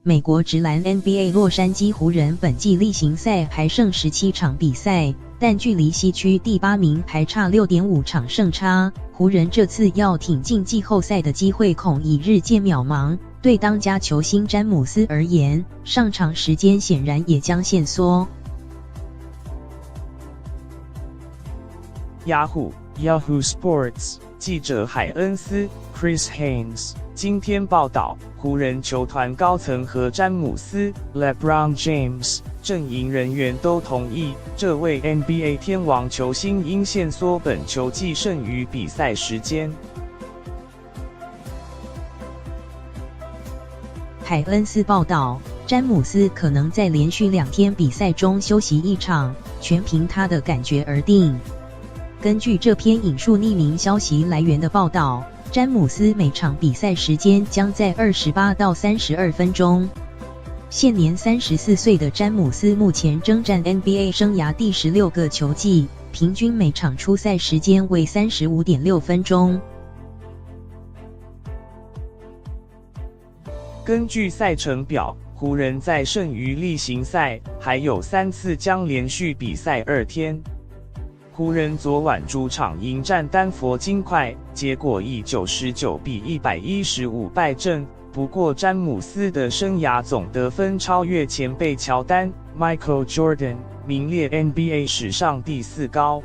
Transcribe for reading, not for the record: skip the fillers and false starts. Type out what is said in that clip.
美国职篮 NBA 洛杉矶湖人本季例行赛还剩17场比赛，但距离西区第8名还差 6.5 场胜差，湖人这次要挺进季后赛的机会恐已日渐渺茫。对当家球星詹姆斯而言，上场时间显然也将限缩。Yahoo Sports 记者海恩斯 Chris Haynes 今天报道，湖人球团高层和詹姆斯 LeBron James 阵营人员都同意，这位 NBA 天王球星应限缩本球季剩余比赛时间。海恩斯报道，詹姆斯可能在连续2天比赛中休息1场，全凭他的感觉而定。根据这篇引述匿名消息来源的报道，詹姆斯每场比赛时间将在28到32分钟。现年34岁的詹姆斯目前征战 NBA 生涯第16个球季，平均每场出赛时间为 35.6 分钟。根据赛程表，湖人在剩余例行赛还有3次将连续比赛2天。湖人昨晚主场迎战丹佛金块，结果以99比115败阵。不过詹姆斯的生涯总得分超越前辈乔丹 Michael Jordan， 名列 NBA 史上第4高。